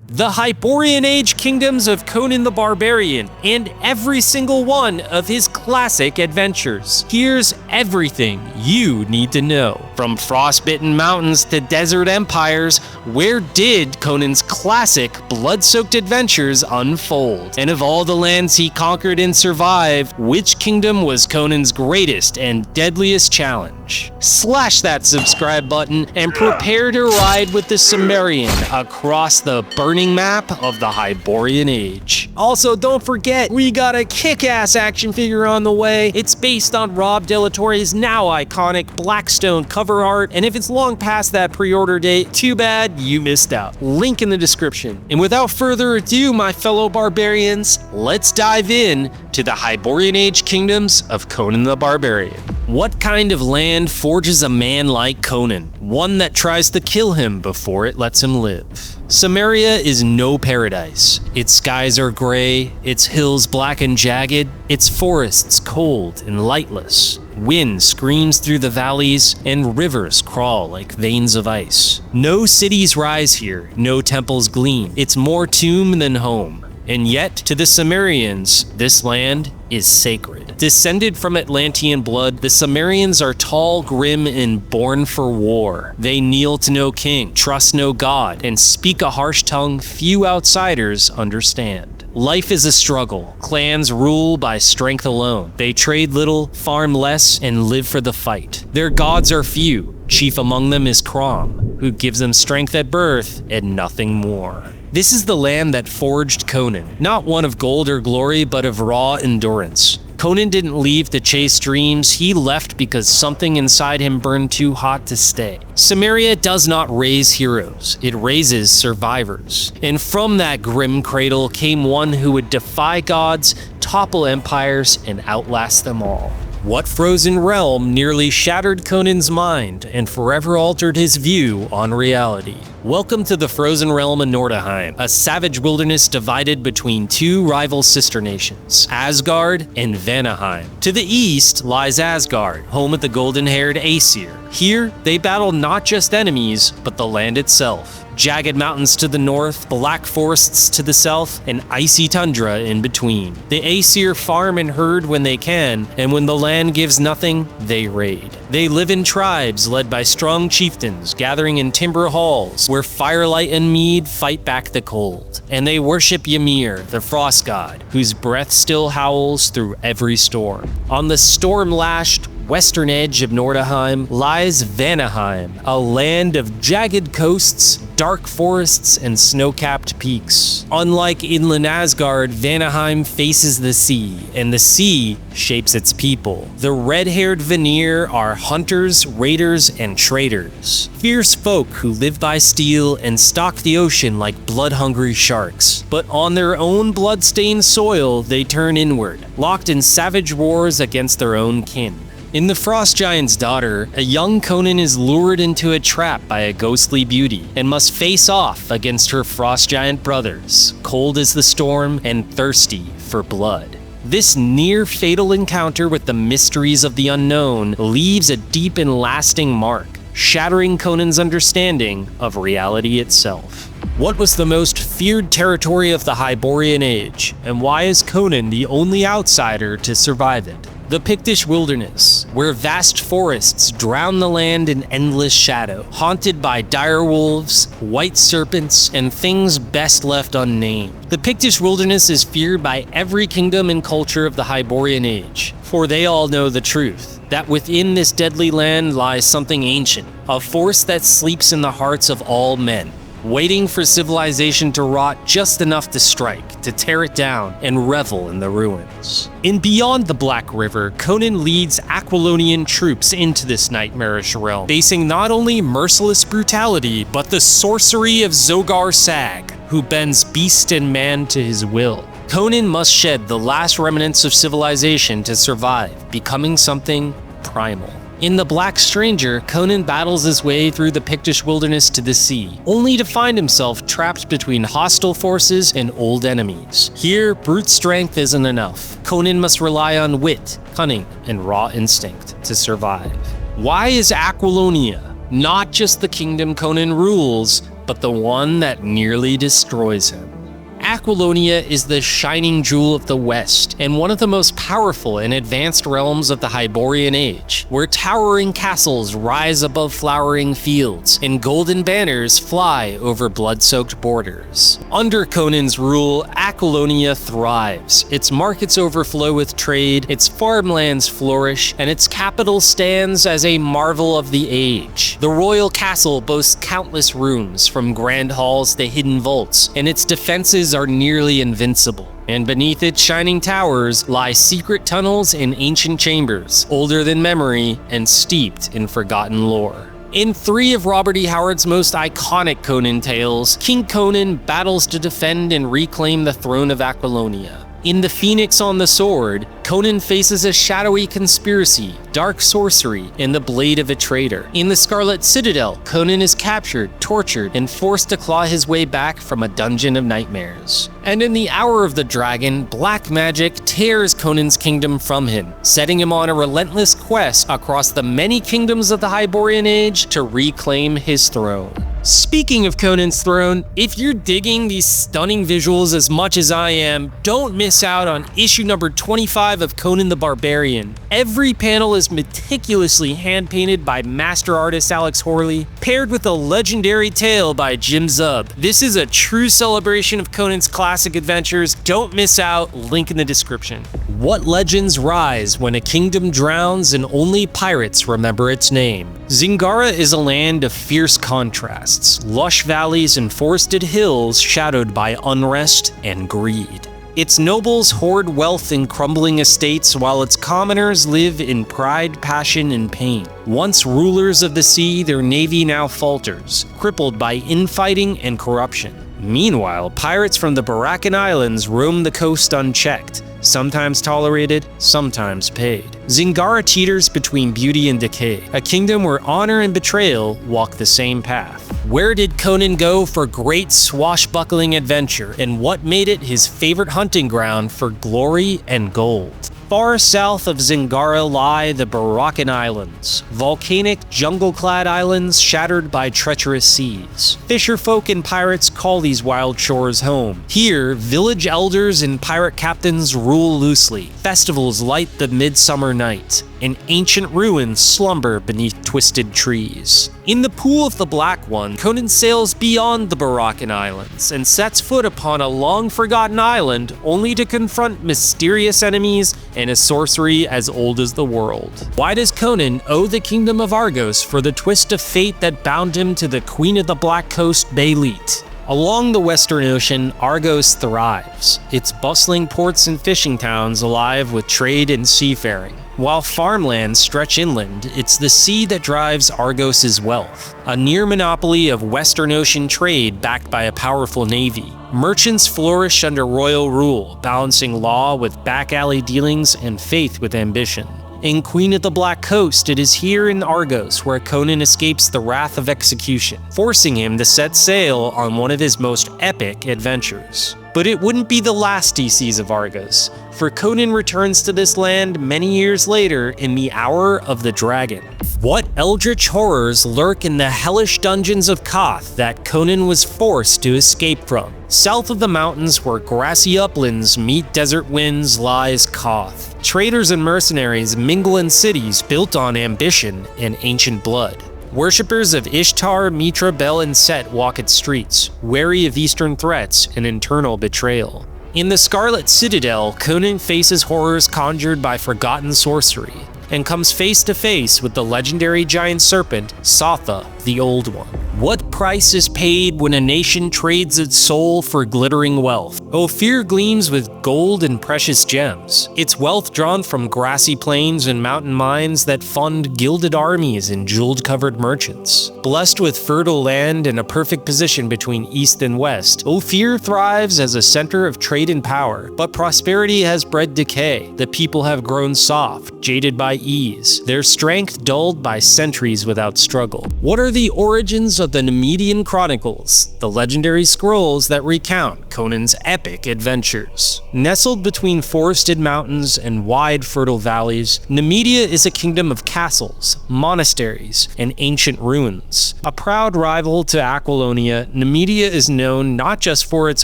the Hyborian Age kingdoms of Conan the Barbarian, and every single one of his classic adventures. Here's everything you need to know. From frostbitten mountains to desert empires, where did Conan's classic blood-soaked adventures unfold? And of all the lands he conquered and survived, which kingdom was Conan's greatest and deadliest challenge? Slash that subscribe button and prepare to ride with the Cimmerian across the burning map of the Hyborian Age. Also, don't forget, we got a kick-ass action figure on the way. It's based on Rob de la Torre's now iconic Blackstone cover art, and if it's long past that pre-order date, too bad, you missed out. Link in the description. And without further ado, my fellow barbarians, let's dive in to the Hyborian Age kingdoms of Conan the Barbarian. What kind of land forges a man like Conan? One that tries to kill him before it lets him live. Cimmeria is no paradise. Its skies are gray, its hills black and jagged, its forests cold and lightless. Wind screams through the valleys, and rivers crawl like veins of ice. No cities rise here, no temples gleam. It's more tomb than home. And yet, to the Cimmerians, this land is sacred. Descended from Atlantean blood, the Cimmerians are tall, grim, and born for war. They kneel to no king, trust no god, and speak a harsh tongue few outsiders understand. Life is a struggle. Clans rule by strength alone. They trade little, farm less, and live for the fight. Their gods are few. Chief among them is Khauran, who gives them strength at birth and nothing more. This is the land that forged Conan, not one of gold or glory, but of raw endurance. Conan didn't leave to chase dreams, he left because something inside him burned too hot to stay. Cimmeria does not raise heroes, it raises survivors. And from that grim cradle came one who would defy gods, topple empires, and outlast them all. What frozen realm nearly shattered Conan's mind and forever altered his view on reality? Welcome to the frozen realm of Nordheim, a savage wilderness divided between two rival sister nations, Asgard and Vanaheim. To the east lies Asgard, home of the golden-haired Aesir. Here, they battle not just enemies, but the land itself. Jagged mountains to the north, black forests to the south, and icy tundra in between. The Aesir farm and herd when they can, and when the land gives nothing, they raid. They live in tribes led by strong chieftains, gathering in timber halls, where firelight and mead fight back the cold. And they worship Ymir, the frost god, whose breath still howls through every storm. On the storm-lashed western edge of Nordheim lies Vanaheim, a land of jagged coasts, dark forests, and snow-capped peaks. Unlike inland Asgard, Vanaheim faces the sea, and the sea shapes its people. The red-haired Vanir are hunters, raiders, and traders. Fierce folk who live by steel and stalk the ocean like blood-hungry sharks. But on their own blood-stained soil, they turn inward, locked in savage wars against their own kin. In The Frost Giant's Daughter, a young Conan is lured into a trap by a ghostly beauty and must face off against her frost giant brothers, cold as the storm and thirsty for blood. This near-fatal encounter with the mysteries of the unknown leaves a deep and lasting mark, shattering Conan's understanding of reality itself. What was the most feared territory of the Hyborian Age, and why is Conan the only outsider to survive it? The Pictish Wilderness, where vast forests drown the land in endless shadow, haunted by dire wolves, white serpents, and things best left unnamed. The Pictish Wilderness is feared by every kingdom and culture of the Hyborian Age, for they all know the truth, that within this deadly land lies something ancient, a force that sleeps in the hearts of all men, waiting for civilization to rot just enough to strike, to tear it down, and revel in the ruins. In Beyond the Black River, Conan leads Aquilonian troops into this nightmarish realm, facing not only merciless brutality, but the sorcery of Zogar Sag, who bends beast and man to his will. Conan must shed the last remnants of civilization to survive, becoming something primal. In The Black Stranger, Conan battles his way through the Pictish Wilderness to the sea, only to find himself trapped between hostile forces and old enemies. Here, brute strength isn't enough. Conan must rely on wit, cunning, and raw instinct to survive. Why is Aquilonia not just the kingdom Conan rules, but the one that nearly destroys him. Aquilonia is the shining jewel of the West, and one of the most powerful and advanced realms of the Hyborian Age, where towering castles rise above flowering fields, and golden banners fly over blood-soaked borders. Under Conan's rule, Aquilonia thrives. Its markets overflow with trade, its farmlands flourish, and its capital stands as a marvel of the age. The royal castle boasts countless rooms, from grand halls to hidden vaults, and its defenses are nearly invincible. And beneath its shining towers lie secret tunnels and ancient chambers, older than memory and steeped in forgotten lore. In three of Robert E. Howard's most iconic Conan tales, King Conan battles to defend and reclaim the throne of Aquilonia. In The Phoenix on the Sword, Conan faces a shadowy conspiracy, dark sorcery, and the blade of a traitor. In The Scarlet Citadel, Conan is captured, tortured, and forced to claw his way back from a dungeon of nightmares. And in The Hour of the Dragon, black magic tears Conan's kingdom from him, setting him on a relentless quest across the many kingdoms of the Hyborian Age to reclaim his throne. Speaking of Conan's throne, if you're digging these stunning visuals as much as I am, don't miss out on issue number 25 of Conan the Barbarian. Every panel is meticulously hand-painted by master artist Alex Horley, paired with a legendary tale by Jim Zub. This is a true celebration of Conan's classic adventures. Don't miss out, link in the description. What legends rise when a kingdom drowns and only pirates remember its name? Zingara is a land of fierce contrasts, lush valleys and forested hills shadowed by unrest and greed. Its nobles hoard wealth in crumbling estates, while its commoners live in pride, passion, and pain. Once rulers of the sea, their navy now falters, crippled by infighting and corruption. Meanwhile, pirates from the Barachan Islands roam the coast unchecked, sometimes tolerated, sometimes paid. Zingara teeters between beauty and decay, a kingdom where honor and betrayal walk the same path. Where did Conan go for great swashbuckling adventure, and what made it his favorite hunting ground for glory and gold? Far south of Zingara lie the Barachan Islands, volcanic, jungle-clad islands shattered by treacherous seas. Fisherfolk and pirates call these wild shores home. Here, village elders and pirate captains rule loosely. Festivals light the midsummer night, and ancient ruins slumber beneath twisted trees. In the Pool of the Black One, Conan sails beyond the Barachan Islands and sets foot upon a long-forgotten island only to confront mysterious enemies and a sorcery as old as the world. Why does Conan owe the kingdom of Argos for the twist of fate that bound him to the Queen of the Black Coast, Vilayet? Along the Western Ocean, Argos thrives, its bustling ports and fishing towns alive with trade and seafaring. While farmlands stretch inland, it's the sea that drives Argos' wealth, a near monopoly of Western Ocean trade backed by a powerful navy. Merchants flourish under royal rule, balancing law with back-alley dealings and faith with ambition. In Queen of the Black Coast, it is here in Argos where Conan escapes the wrath of execution, forcing him to set sail on one of his most epic adventures. But it wouldn't be the last he sees of Argos, for Conan returns to this land many years later in the Hour of the Dragon. What eldritch horrors lurk in the hellish dungeons of Koth that Conan was forced to escape from? South of the mountains where grassy uplands meet desert winds lies Koth. Traders and mercenaries mingle in cities built on ambition and ancient blood. Worshippers of Ishtar, Mitra, Bel, and Set walk its streets, wary of eastern threats and internal betrayal. In the Scarlet Citadel, Conan faces horrors conjured by forgotten sorcery, and comes face to face with the legendary giant serpent, Satha, the Old One. What price is paid when a nation trades its soul for glittering wealth? Ophir gleams with gold and precious gems, its wealth drawn from grassy plains and mountain mines that fund gilded armies and jeweled-covered merchants. Blessed with fertile land and a perfect position between east and west, Ophir thrives as a center of trade and power, but prosperity has bred decay. The people have grown soft, jaded by ease, their strength dulled by centuries without struggle. What are the origins of of the Nemedian Chronicles, the legendary scrolls that recount Conan's epic adventures. Nestled between forested mountains and wide fertile valleys, Nemedia is a kingdom of castles, monasteries, and ancient ruins. A proud rival to Aquilonia, Nemedia is known not just for its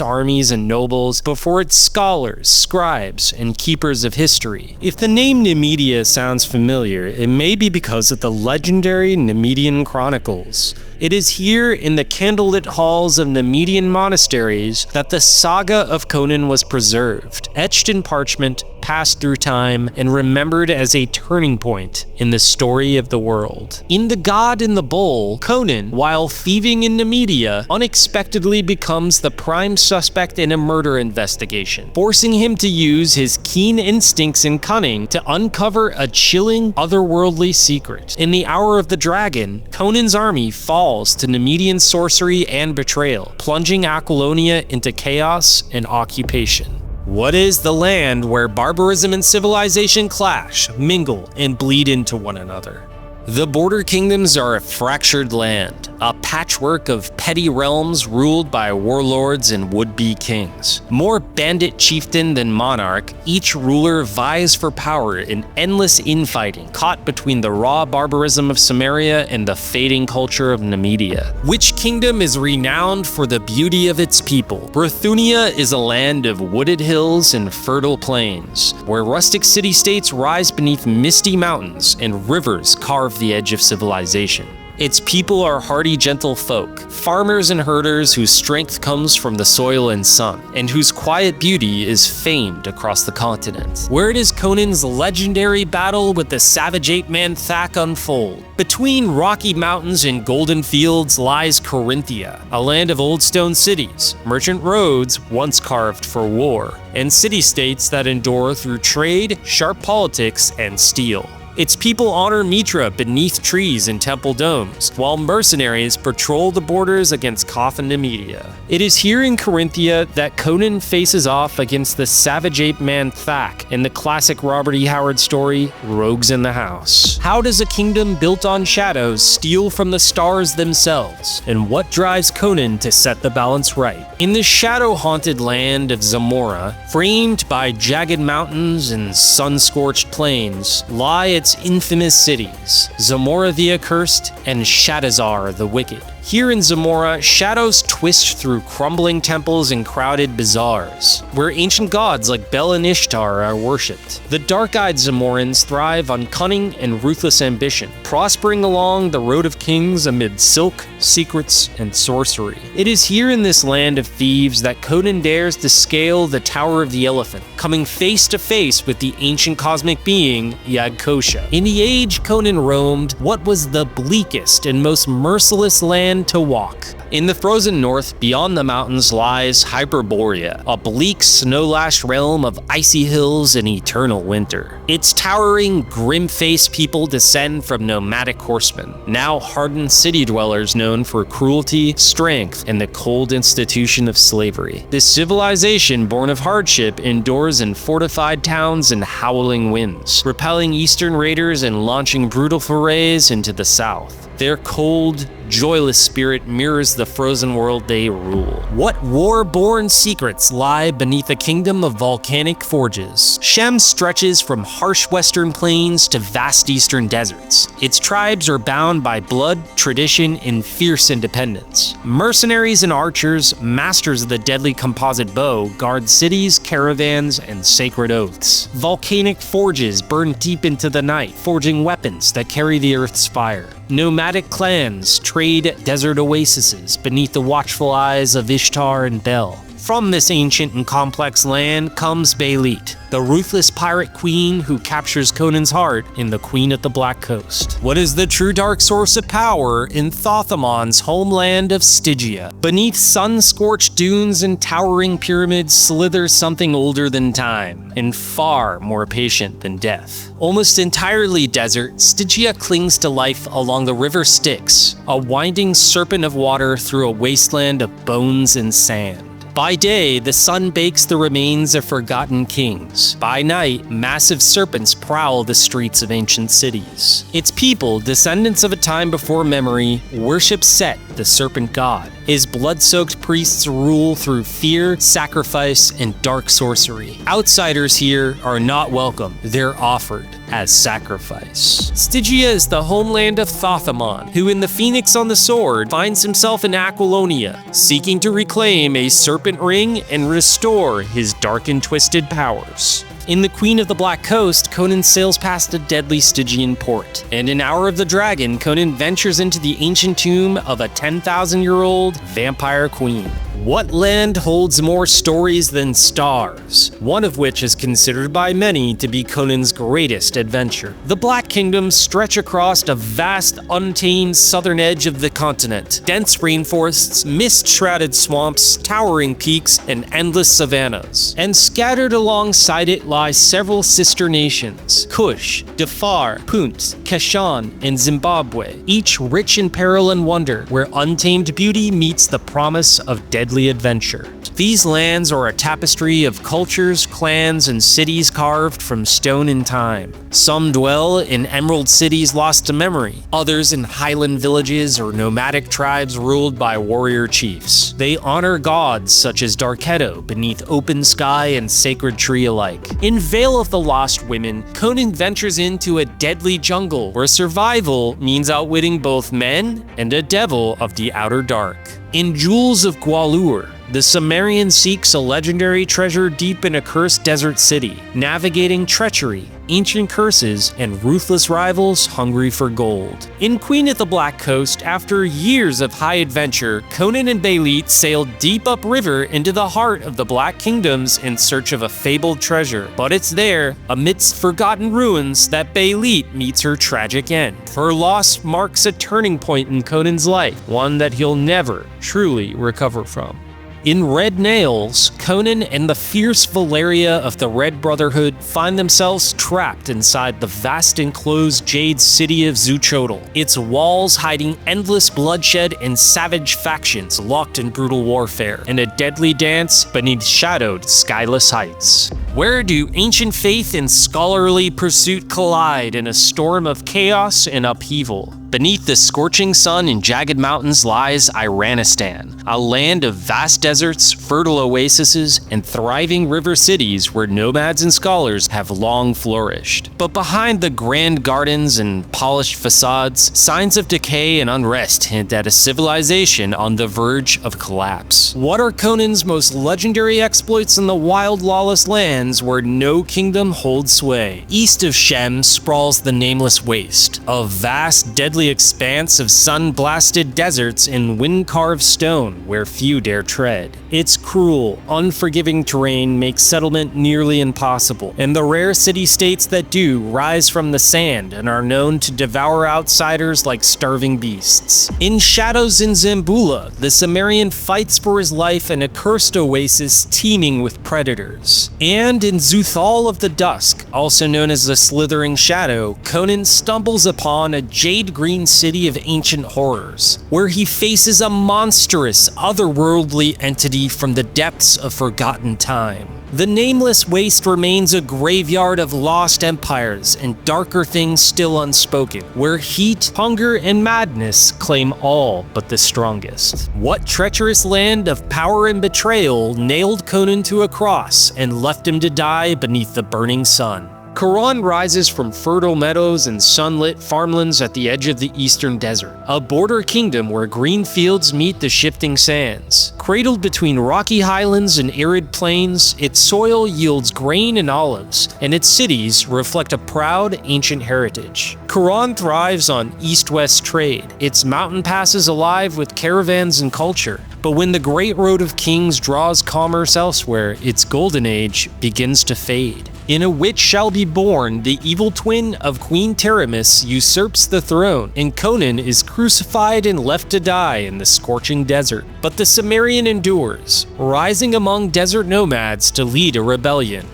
armies and nobles, but for its scholars, scribes, and keepers of history. If the name Nemedia sounds familiar, it may be because of the legendary Nemedian Chronicles. It is here in the candlelit halls of Nemedian monasteries that the saga of Conan was preserved, etched in parchment, passed through time, and remembered as a turning point in the story of the world. In The God in the Bowl, Conan, while thieving in Nemedia, unexpectedly becomes the prime suspect in a murder investigation, forcing him to use his keen instincts and cunning to uncover a chilling, otherworldly secret. In The Hour of the Dragon, Conan's army falls to Nemedian sorcery and betrayal, plunging Aquilonia into chaos and occupation. What is the land where barbarism and civilization clash, mingle, and bleed into one another? The Border Kingdoms are a fractured land, a patchwork of petty realms ruled by warlords and would-be kings. More bandit chieftain than monarch, each ruler vies for power in endless infighting, caught between the raw barbarism of Cimmeria and the fading culture of Nemedia. Which kingdom is renowned for the beauty of its people? Brythunia is a land of wooded hills and fertile plains, where rustic city-states rise beneath misty mountains and rivers carve the edge of civilization. Its people are hardy, gentle folk, farmers and herders whose strength comes from the soil and sun, and whose quiet beauty is famed across the continent. Where does Conan's legendary battle with the savage ape-man Thak unfold? Between rocky mountains and golden fields lies Corinthia, a land of old stone cities, merchant roads once carved for war, and city-states that endure through trade, sharp politics, and steel. Its people honor Mitra beneath trees and temple domes, while mercenaries patrol the borders against Koth and Nemedia. It is here in Corinthia that Conan faces off against the savage ape-man Thak in the classic Robert E. Howard story, Rogues in the House. How does a kingdom built on shadows steal from the stars themselves? And what drives Conan to set the balance right? In the shadow-haunted land of Zamora, framed by jagged mountains and sun-scorched plains, lie its infamous cities, Zamora the Accursed and Shadazar the Wicked. Here in Zamora, shadows twist through crumbling temples and crowded bazaars, where ancient gods like Bel and Ishtar are worshipped. The dark-eyed Zamorans thrive on cunning and ruthless ambition, prospering along the road of kings amid silk, secrets, and sorcery. It is here in this land of thieves that Conan dares to scale the Tower of the Elephant, coming face to face with the ancient cosmic being, Yag-Kosha. In the age Conan roamed, what was the bleakest and most merciless land to walk? In the frozen north, beyond the mountains, lies Hyperborea, a bleak, snow-lashed realm of icy hills and eternal winter. Its towering, grim-faced people descend from nomadic horsemen, now hardened city dwellers known for cruelty, strength, and the cold institution of slavery. This civilization, born of hardship, endures in fortified towns and howling winds, repelling eastern raiders and launching brutal forays into the south. Their cold, joyless spirit mirrors the frozen world they rule. What war-born secrets lie beneath a kingdom of volcanic forges? Shem stretches from harsh western plains to vast eastern deserts. Its tribes are bound by blood, tradition, and fierce independence. Mercenaries and archers, masters of the deadly composite bow, guard cities, caravans, and sacred oaths. Volcanic forges burn deep into the night, forging weapons that carry the earth's fire. Nomadic clans trade desert oases beneath the watchful eyes of Ishtar and Bel. From this ancient and complex land comes Vilayet, the ruthless pirate queen who captures Conan's heart in The Queen of the Black Coast. What is the true dark source of power in Thothamon's homeland of Stygia? Beneath sun-scorched dunes and towering pyramids slithers something older than time, and far more patient than death. Almost entirely desert, Stygia clings to life along the river Styx, a winding serpent of water through a wasteland of bones and sand. By day, the sun bakes the remains of forgotten kings. By night, massive serpents prowl the streets of ancient cities. Its people, descendants of a time before memory, worship Set, the serpent god. His blood-soaked priests rule through fear, sacrifice, and dark sorcery. Outsiders here are not welcome. They're offered as sacrifice. Stygia is the homeland of Thothamon, who in the Phoenix on the Sword finds himself in Aquilonia, seeking to reclaim a serpent ring and restore his dark and twisted powers. In the Queen of the Black Coast, Conan sails past a deadly Stygian port, and in Hour of the Dragon, Conan ventures into the ancient tomb of a 10,000-year-old vampire queen. What land holds more stories than stars? One of which is considered by many to be Conan's greatest adventure. The Black Kingdoms stretch across a vast, untamed southern edge of the continent. Dense rainforests, mist-shrouded swamps, towering peaks, and endless savannas. And scattered alongside it lie several sister nations: Kush, Dhofar, Punt, Kashan, and Zimbabwe, each rich in peril and wonder, where untamed beauty meets the promise of deadly adventure. These lands are a tapestry of cultures, clans, and cities carved from stone and time. Some dwell in emerald cities lost to memory, others in highland villages or nomadic tribes ruled by warrior chiefs. They honor gods such as Darketo beneath open sky and sacred tree alike. In Vale of the Lost Women, Conan ventures into a deadly jungle where survival means outwitting both men and a devil of the outer dark. In Jewels of Gwalur, the Cimmerian seeks a legendary treasure deep in a cursed desert city, navigating treachery, ancient curses, and ruthless rivals hungry for gold. In Queen of the Black Coast, after years of high adventure, Conan and Vilayet sail deep upriver into the heart of the Black Kingdoms in search of a fabled treasure. But it's there, amidst forgotten ruins, that Vilayet meets her tragic end. Her loss marks a turning point in Conan's life, one that he'll never truly recover from. In Red Nails, Conan and the fierce Valeria of the Red Brotherhood find themselves trapped inside the vast enclosed jade city of Zuchotl, its walls hiding endless bloodshed and savage factions locked in brutal warfare, and a deadly dance beneath shadowed skyless heights. Where do ancient faith and scholarly pursuit collide in a storm of chaos and upheaval? Beneath the scorching sun and jagged mountains lies Iranistan, a land of vast deserts, fertile oases, and thriving river cities where nomads and scholars have long flourished. But behind the grand gardens and polished facades, signs of decay and unrest hint at a civilization on the verge of collapse. What are Conan's most legendary exploits in the wild, lawless lands where no kingdom holds sway? East of Shem sprawls the Nameless Waste, a vast, deadly expanse of sun-blasted deserts in wind-carved stone where few dare tread. Its cruel, unforgiving terrain makes settlement nearly impossible, and the rare city-states that do rise from the sand and are known to devour outsiders like starving beasts. In Shadows in Zambula, the Cimmerian fights for his life in a cursed oasis teeming with predators. And in Zuthal of the Dusk, also known as the Slithering Shadow, Conan stumbles upon a jade-green city of ancient horrors, where he faces a monstrous, otherworldly entity from the depths of forgotten time. The Nameless Waste remains a graveyard of lost empires and darker things still unspoken, where heat, hunger, and madness claim all but the strongest. What treacherous land of power and betrayal nailed Conan to a cross and left him to die beneath the burning sun? Khauran rises from fertile meadows and sunlit farmlands at the edge of the eastern desert, a border kingdom where green fields meet the shifting sands. Cradled between rocky highlands and arid plains, its soil yields grain and olives, and its cities reflect a proud, ancient heritage. Khauran thrives on east-west trade, its mountain passes alive with caravans and culture. But when the Great Road of Kings draws commerce elsewhere, its golden age begins to fade. In A Witch Shall Be Born, the evil twin of Queen Teramis usurps the throne, and Conan is crucified and left to die in the scorching desert. But the Cimmerian endures, rising among desert nomads to lead a rebellion.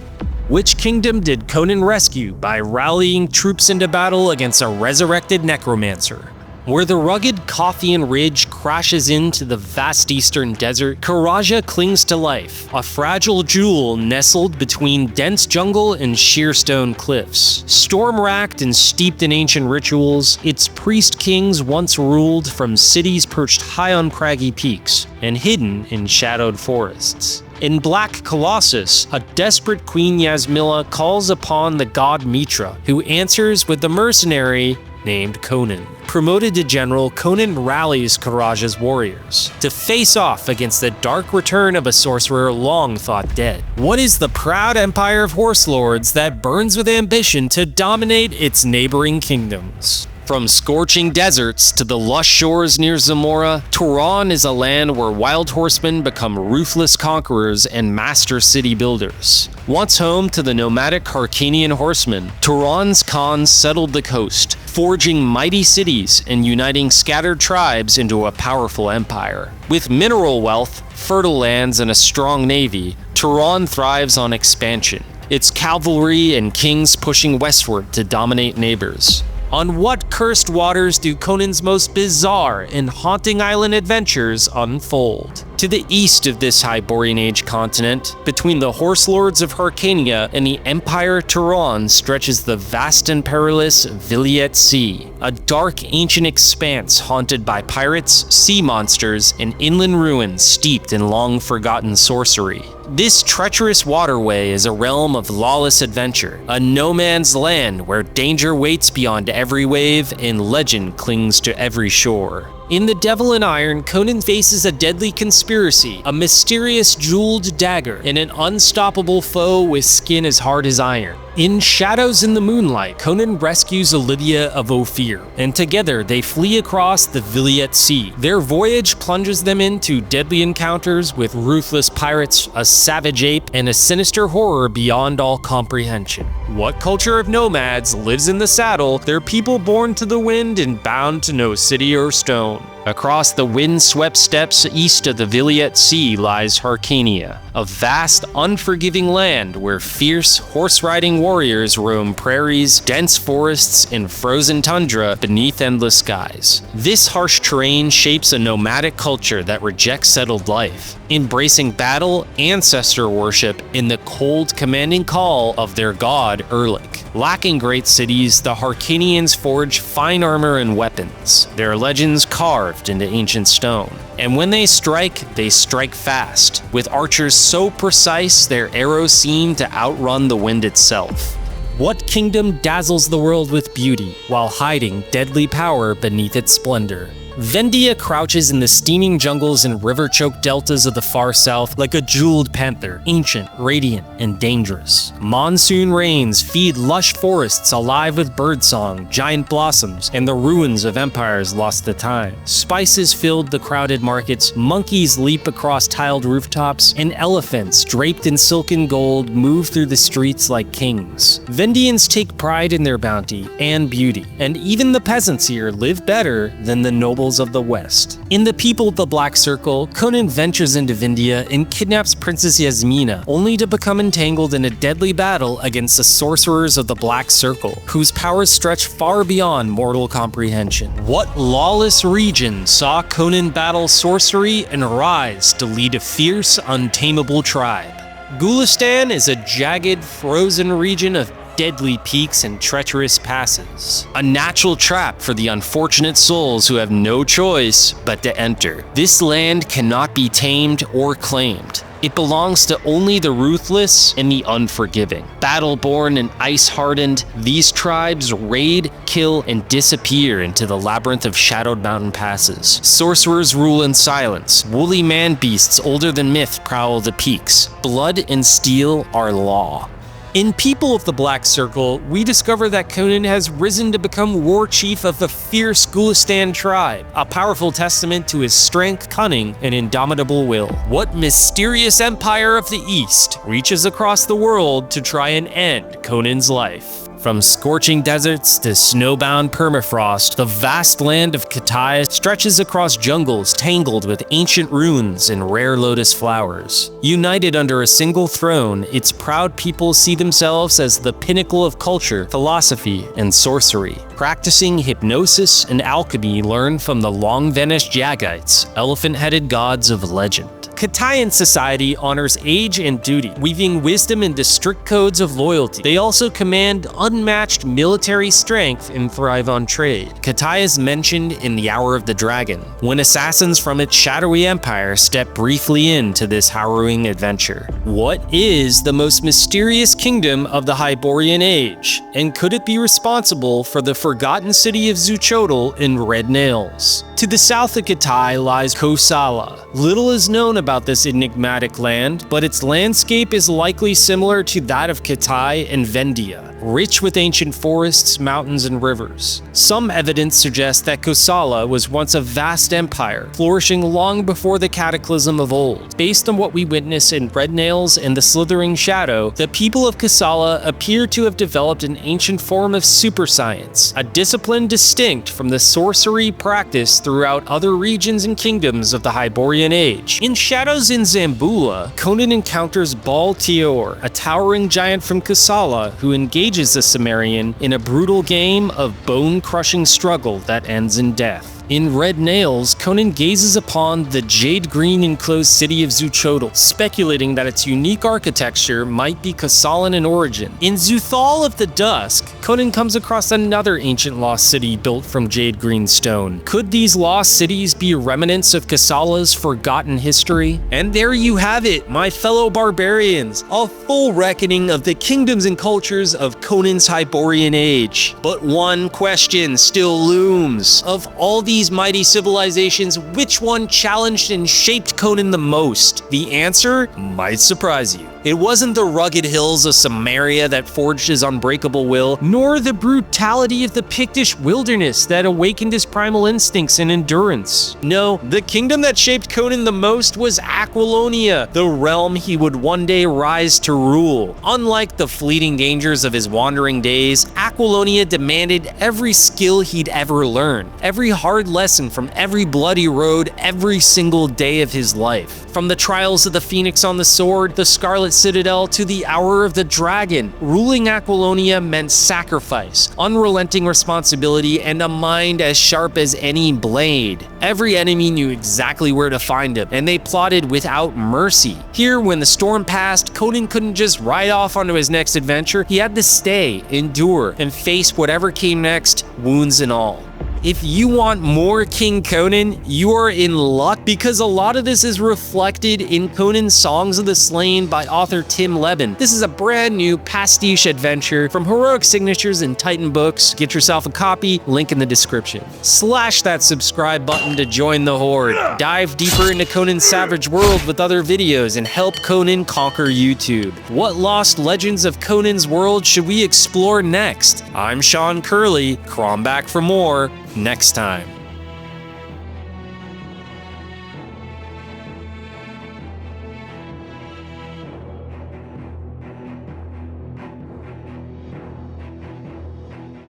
Which kingdom did Conan rescue by rallying troops into battle against a resurrected necromancer? Where the rugged Kothian ridge crashes into the vast eastern desert, Khoraja clings to life, a fragile jewel nestled between dense jungle and sheer stone cliffs. Storm-racked and steeped in ancient rituals, its priest-kings once ruled from cities perched high on craggy peaks and hidden in shadowed forests. In Black Colossus, a desperate Queen Yasmilla calls upon the god Mitra, who answers with the mercenary named Conan. Promoted to general, Conan rallies Khoraja's warriors to face off against the dark return of a sorcerer long thought dead. What is the proud empire of horse lords that burns with ambition to dominate its neighboring kingdoms? From scorching deserts to the lush shores near Zamora, Tauran is a land where wild horsemen become ruthless conquerors and master city builders. Once home to the nomadic Hyrkanian horsemen, Tauran's khans settled the coast, forging mighty cities and uniting scattered tribes into a powerful empire. With mineral wealth, fertile lands, and a strong navy, Tauran thrives on expansion, its cavalry and kings pushing westward to dominate neighbors. On what cursed waters do Conan's most bizarre and haunting island adventures unfold? To the east of this Hyborian Age continent, between the horse lords of Hyrkania and the Empire Tauran stretches the vast and perilous Vilayet Sea, a dark ancient expanse haunted by pirates, sea monsters, and inland ruins steeped in long-forgotten sorcery. This treacherous waterway is a realm of lawless adventure, a no-man's land where danger waits beyond every wave and legend clings to every shore. In The Devil in Iron, Conan faces a deadly conspiracy, a mysterious jeweled dagger, and an unstoppable foe with skin as hard as iron. In Shadows in the Moonlight, Conan rescues Olivia of Ophir, and together they flee across the Vilayet Sea. Their voyage plunges them into deadly encounters with ruthless pirates, a savage ape, and a sinister horror beyond all comprehension. What culture of nomads lives in the saddle, their people born to the wind and bound to no city or stone? Across the wind-swept steppes east of the Vilayet Sea lies Hyrkania, a vast, unforgiving land where fierce, horse-riding warriors roam prairies, dense forests, and frozen tundra beneath endless skies. This harsh terrain shapes a nomadic culture that rejects settled life, embracing battle, ancestor worship, and the cold, commanding call of their god Erlik. Lacking great cities, the Hyrkanians forge fine armor and weapons, their legends carved into ancient stone. And when they strike fast, with archers so precise their arrows seem to outrun the wind itself. What kingdom dazzles the world with beauty while hiding deadly power beneath its splendor? Vendia crouches in the steaming jungles and river-choked deltas of the far south like a jeweled panther, ancient, radiant, and dangerous. Monsoon rains feed lush forests alive with birdsong, giant blossoms, and the ruins of empires lost to time. Spices filled the crowded markets, monkeys leap across tiled rooftops, and elephants draped in silken gold move through the streets like kings. Vendians take pride in their bounty and beauty, and even the peasants here live better than the nobles of the West. In The People of the Black Circle, Conan ventures into Vendia and kidnaps Princess Yasmina, only to become entangled in a deadly battle against the sorcerers of the Black Circle, whose powers stretch far beyond mortal comprehension. What lawless region saw Conan battle sorcery and rise to lead a fierce, untamable tribe? Gulistan is a jagged, frozen region of deadly peaks and treacherous passes. A natural trap for the unfortunate souls who have no choice but to enter. This land cannot be tamed or claimed. It belongs to only the ruthless and the unforgiving. Battle-born and ice-hardened, these tribes raid, kill, and disappear into the labyrinth of shadowed mountain passes. Sorcerers rule in silence. Woolly man-beasts older than myth prowl the peaks. Blood and steel are law. In People of the Black Circle, we discover that Conan has risen to become war chief of the fierce Gulistan tribe, a powerful testament to his strength, cunning, and indomitable will. What mysterious empire of the East reaches across the world to try and end Conan's life? From scorching deserts to snowbound permafrost, the vast land of Khitai stretches across jungles tangled with ancient ruins and rare lotus flowers. United under a single throne, its proud people see themselves as the pinnacle of culture, philosophy, and sorcery, practicing hypnosis and alchemy learned from the long-vanished Jagites, elephant-headed gods of legend. Khitaian society honors age and duty, weaving wisdom into strict codes of loyalty. They also command unmatched military strength and thrive on trade. Khitai is mentioned in the Hour of the Dragon, when assassins from its shadowy empire step briefly into this harrowing adventure. What is the most mysterious kingdom of the Hyborian Age, and could it be responsible for the forgotten city of Zuchotl in Red Nails? To the south of Khitai lies Kosala. Little is known about this enigmatic land, but its landscape is likely similar to that of Khitai and Vendia, rich with ancient forests, mountains, and rivers. Some evidence suggests that Kosala was once a vast empire, flourishing long before the cataclysm of old. Based on what we witness in Red Nails and the Slithering Shadow, the people of Kosala appear to have developed an ancient form of super science, a discipline distinct from the sorcery practiced throughout other regions and kingdoms of the Hyborian Age. In Shadows in Zambula, Conan encounters Baal Teor, a towering giant from Kosala who engages the Cimmerian in a brutal game of bone-crushing struggle that ends in death. In Red Nails, Conan gazes upon the jade-green enclosed city of Zuchotl, speculating that its unique architecture might be Kosalan in origin. In Zuthal of the Dusk, Conan comes across another ancient lost city built from jade-green stone. Could these lost cities be remnants of Kosala's forgotten history? And there you have it, my fellow barbarians, a full reckoning of the kingdoms and cultures of Conan's Hyborian Age. But one question still looms. Of all these mighty civilizations, which one challenged and shaped Conan the most? The answer might surprise you. It wasn't the rugged hills of Cimmeria that forged his unbreakable will, nor the brutality of the Pictish Wilderness that awakened his primal instincts and endurance. No, the kingdom that shaped Conan the most was Aquilonia, the realm he would one day rise to rule. Unlike the fleeting dangers of his wandering days, Aquilonia demanded every skill he'd ever learned, every hard lesson from every bloody road every single day of his life. From the trials of the Phoenix on the sword, the Scarlet Citadel, to the Hour of the Dragon, ruling Aquilonia meant sacrifice, unrelenting responsibility, and a mind as sharp as any blade. Every enemy knew exactly where to find him, and they plotted without mercy. Here, when the storm passed, Conan couldn't just ride off onto his next adventure. He had to stay, endure, and face whatever came next, wounds and all. If you want more King Conan, you are in luck, because a lot of this is reflected in Conan's Songs of the Slain by author Tim Leben. This is a brand new pastiche adventure from Heroic Signatures and Titan Books. Get yourself a copy, link in the description. Slash that subscribe button to join the horde. Dive deeper into Conan's savage world with other videos and help Conan conquer YouTube. What lost legends of Conan's world should we explore next? I'm Sean Curley, crawl back for more next time.